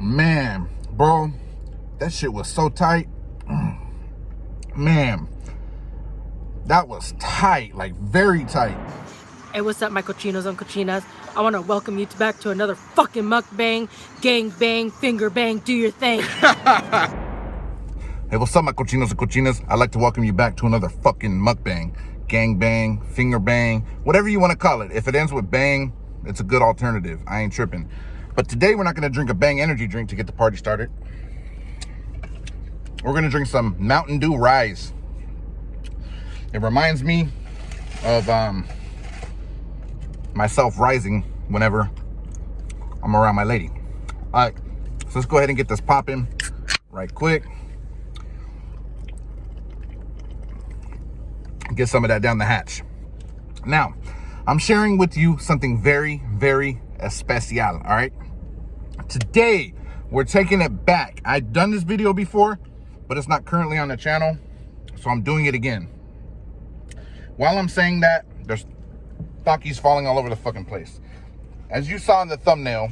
Man, bro, that shit was so tight. Man, that was tight, like very tight. Hey, what's up, my cochinos and cochinas? I want to welcome you back to another fucking mukbang, gang bang, finger bang, do your thing. Hey, what's up, my cochinos and cochinas? I'd like to welcome you back to another fucking mukbang, gang bang, finger bang, whatever you want to call it. If it ends with bang, it's a good alternative. I ain't tripping. But today we're not going to drink a Bang energy drink to get the party started. We're going to drink some Mountain Dew Rise. It reminds me of myself rising whenever I'm around my lady. All right, so let's go ahead and get this popping right quick. Get some of that down the hatch. Now, I'm sharing with you something very, very especial, all right? Today, we're taking it back. I've done this video before, but it's not currently on the channel, so I'm doing it again. While I'm saying that, there's Takis falling all over the fucking place. As you saw in the thumbnail,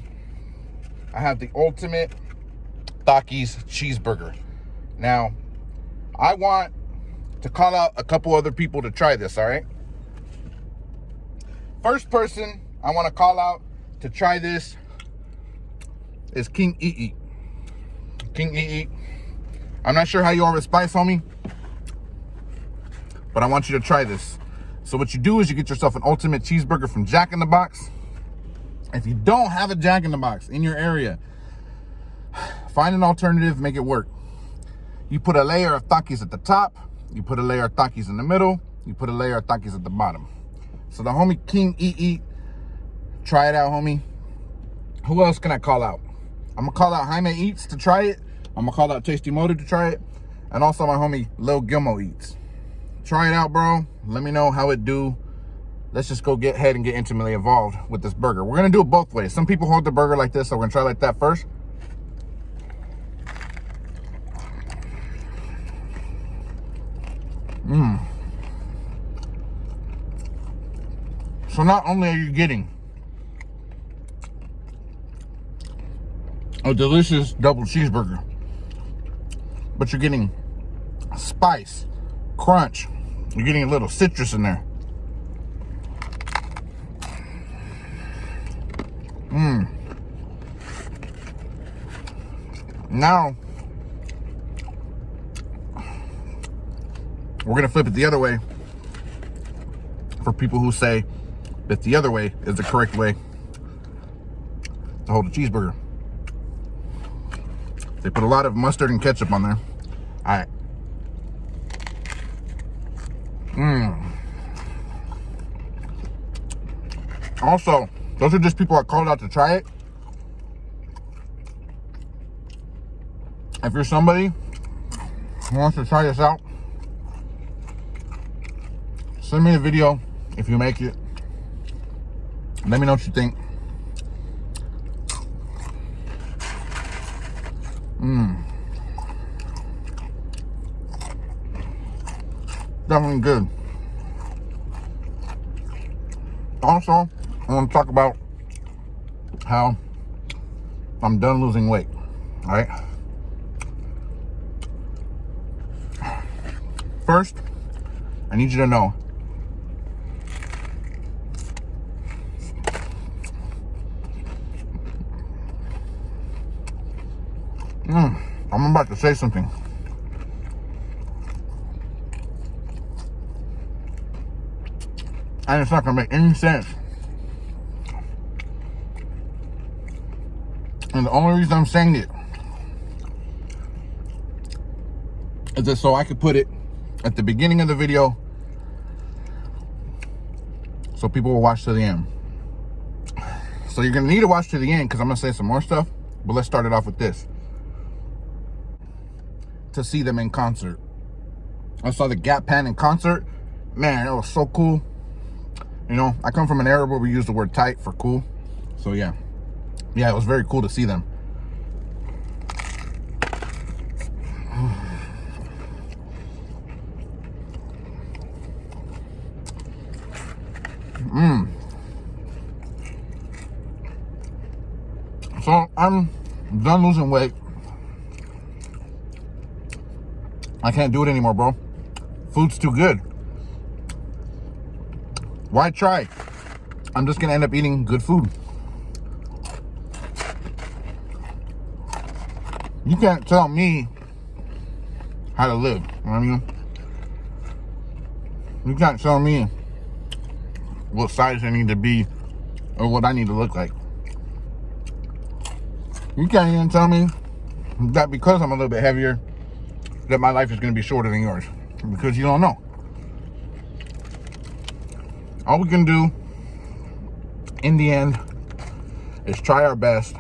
I have the ultimate Takis cheeseburger. Now, I want to call out a couple other people to try this, all right? First person I want to call out to try this is King Eat. King Eat. I'm not sure how you are with spice, homie, but I want you to try this. So what you do is you get yourself an ultimate cheeseburger from Jack in the Box. If you don't have a Jack in the Box in your area, find an alternative, make it work. You put a layer of Takis at the top, you put a layer of Takis in the middle, you put a layer of Takis at the bottom. So the homie King Eat, try it out, homie. Who else can I call out? I'm gonna call out Jaime Eats to try it. I'm gonna call out Tastee Motive to try it. And also my homie Lil Gilmo Eats. Try it out, bro. Let me know how it do. Let's just go get ahead and get intimately involved with this burger. We're gonna do it both ways. Some people hold the burger like this, so we're gonna try like that first. So not only are you getting a delicious double cheeseburger, but you're getting spice, crunch. You're getting a little citrus in there. Now, we're gonna flip it the other way for people who say that the other way is the correct way to hold a cheeseburger. They put a lot of mustard and ketchup on there. All right. Also, those are just people I called out to try it. If you're somebody who wants to try this out, send me a video if you make it. Let me know what you think. Definitely good. Also, I want to talk about how I'm done losing weight. All right. First, I need you to know I'm about to say something. And it's not gonna make any sense. And the only reason I'm saying it is that so I could put it at the beginning of the video so people will watch to the end. So you're gonna need to watch to the end because I'm gonna say some more stuff, but let's start it off with this. To see them in concert. I saw the Gap Pan in concert. Man, it was so cool. You know, I come from an era where we use the word tight for cool. So yeah, it was very cool to see them. So I'm done losing weight. I can't do it anymore, bro. Food's too good. Why try? I'm just gonna end up eating good food. You can't tell me how to live. You know what I mean? You can't tell me what size I need to be or what I need to look like. You can't even tell me that because I'm a little bit heavier, that my life is going to be shorter than yours. Because you don't know. All we can do in the end is try our best.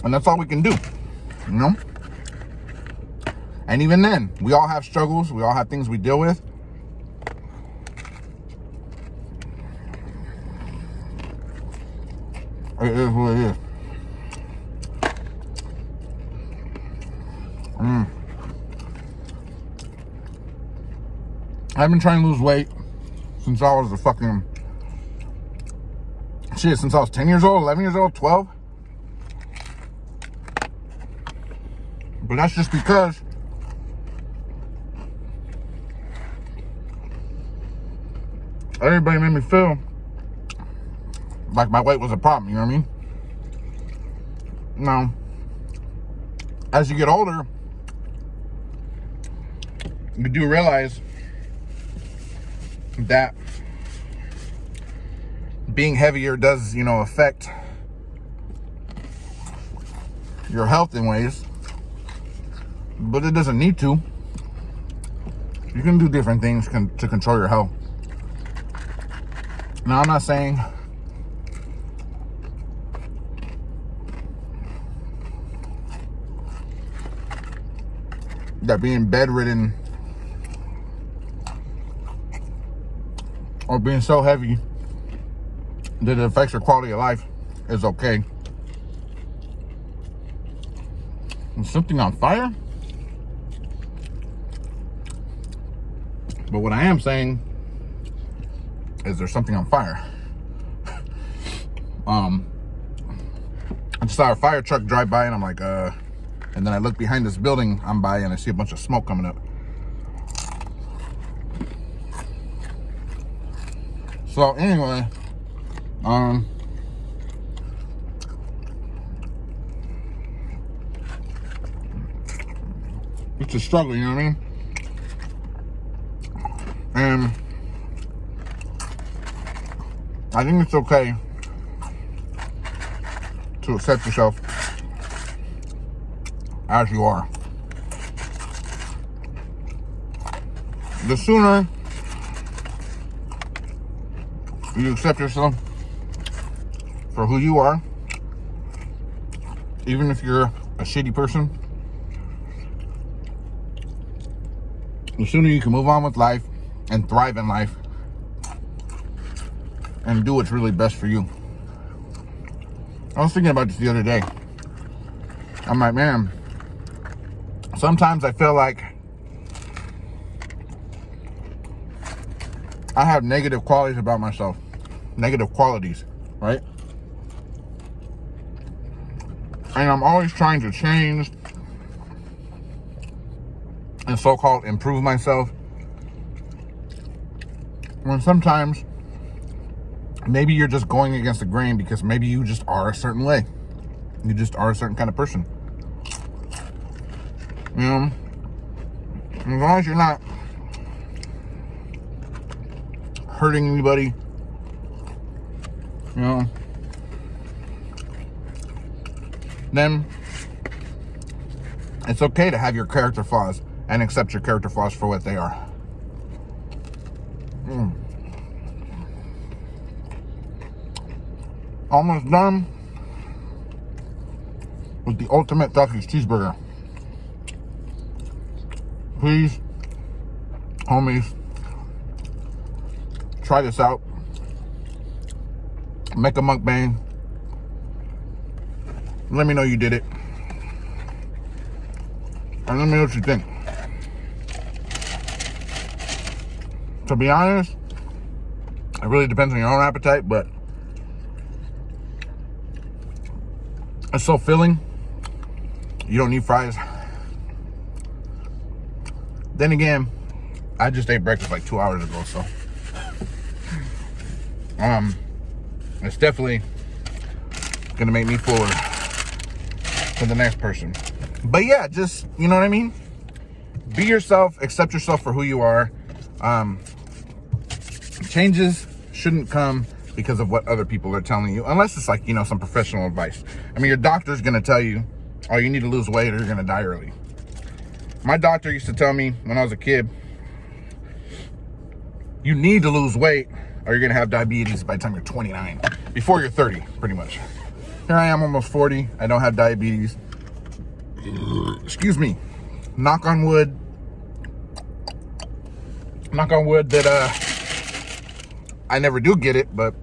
And that's all we can do. You know? And even then, we all have struggles. We all have things we deal with. It is what it is. I've been trying to lose weight since I was since I was 10 years old, 11 years old, 12. But that's just because everybody made me feel like my weight was a problem, you know what I mean? Now, as you get older, you do realize that being heavier does, affect your health in ways, but it doesn't need to. You can do different things to control your health. Now, I'm not saying that being bedridden or being so heavy that it affects your quality of life is okay. Is something on fire? But what I am saying is there's something on fire. I just saw a fire truck drive by and I'm like, and then I look behind this building I'm by and I see a bunch of smoke coming up. So anyway, it's a struggle, you know what I mean? And I think it's okay to accept yourself as you are. The sooner you accept yourself for who you are, even if you're a shitty person, the sooner you can move on with life and thrive in life and do what's really best for you. I was thinking about this the other day. I'm like, man, sometimes I feel like I have negative qualities about myself. Negative qualities, right? And I'm always trying to change and so-called improve myself. When sometimes maybe you're just going against the grain because maybe you just are a certain way. You just are a certain kind of person. You know, as long as you're not hurting anybody, you know, then it's okay to have your character flaws and accept your character flaws for what they are. Almost done with the ultimate Takis cheeseburger. Please, homies, try this out. Make a mukbang. Let me know you did it. And let me know what you think. To be honest, it really depends on your own appetite, but It's so filling. You don't need fries. Then again, I just ate breakfast like 2 hours ago, so it's definitely gonna make me fuller to the next person. But yeah, just, you know what I mean? Be yourself, accept yourself for who you are. Changes shouldn't come because of what other people are telling you, unless it's like, you know, some professional advice. I mean, your doctor's gonna tell you, oh, you need to lose weight or you're gonna die early. My doctor used to tell me when I was a kid, you need to lose weight or you're gonna have diabetes by the time you're 29, before you're 30, pretty much. Here I am, almost 40. I don't have diabetes. Excuse me. Knock on wood that I never do get it, but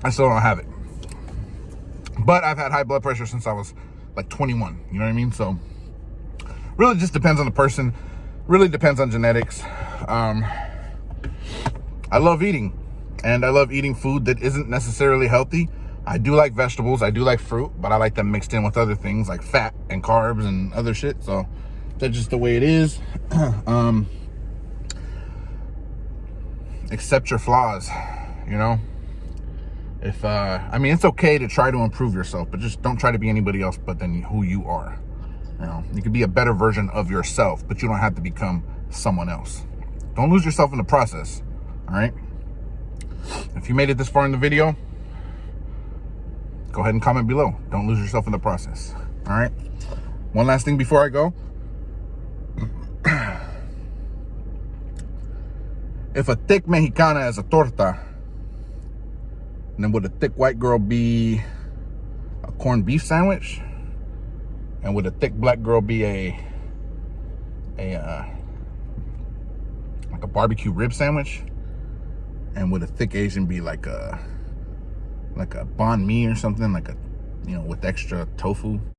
I still don't have it. But I've had high blood pressure since I was like 21, you know what I mean? So really just depends on the person, really depends on genetics. I love eating, and I love eating food that isn't necessarily healthy. I do like vegetables, I do like fruit, but I like them mixed in with other things like fat and carbs and other shit. So that's just the way it is. Accept your flaws, you know? If I mean, it's okay to try to improve yourself, but just don't try to be anybody else but than who you are. You know, you can be a better version of yourself, but you don't have to become someone else. Don't lose yourself in the process. All right. If you made it this far in the video, go ahead and comment below. Don't lose yourself in the process. All right. One last thing before I go. If a thick Mexicana is a torta, then would a thick white girl be a corned beef sandwich? And would a thick black girl be like a barbecue rib sandwich? And would a thick Asian be like a banh mi or something, like a, you know, with extra tofu?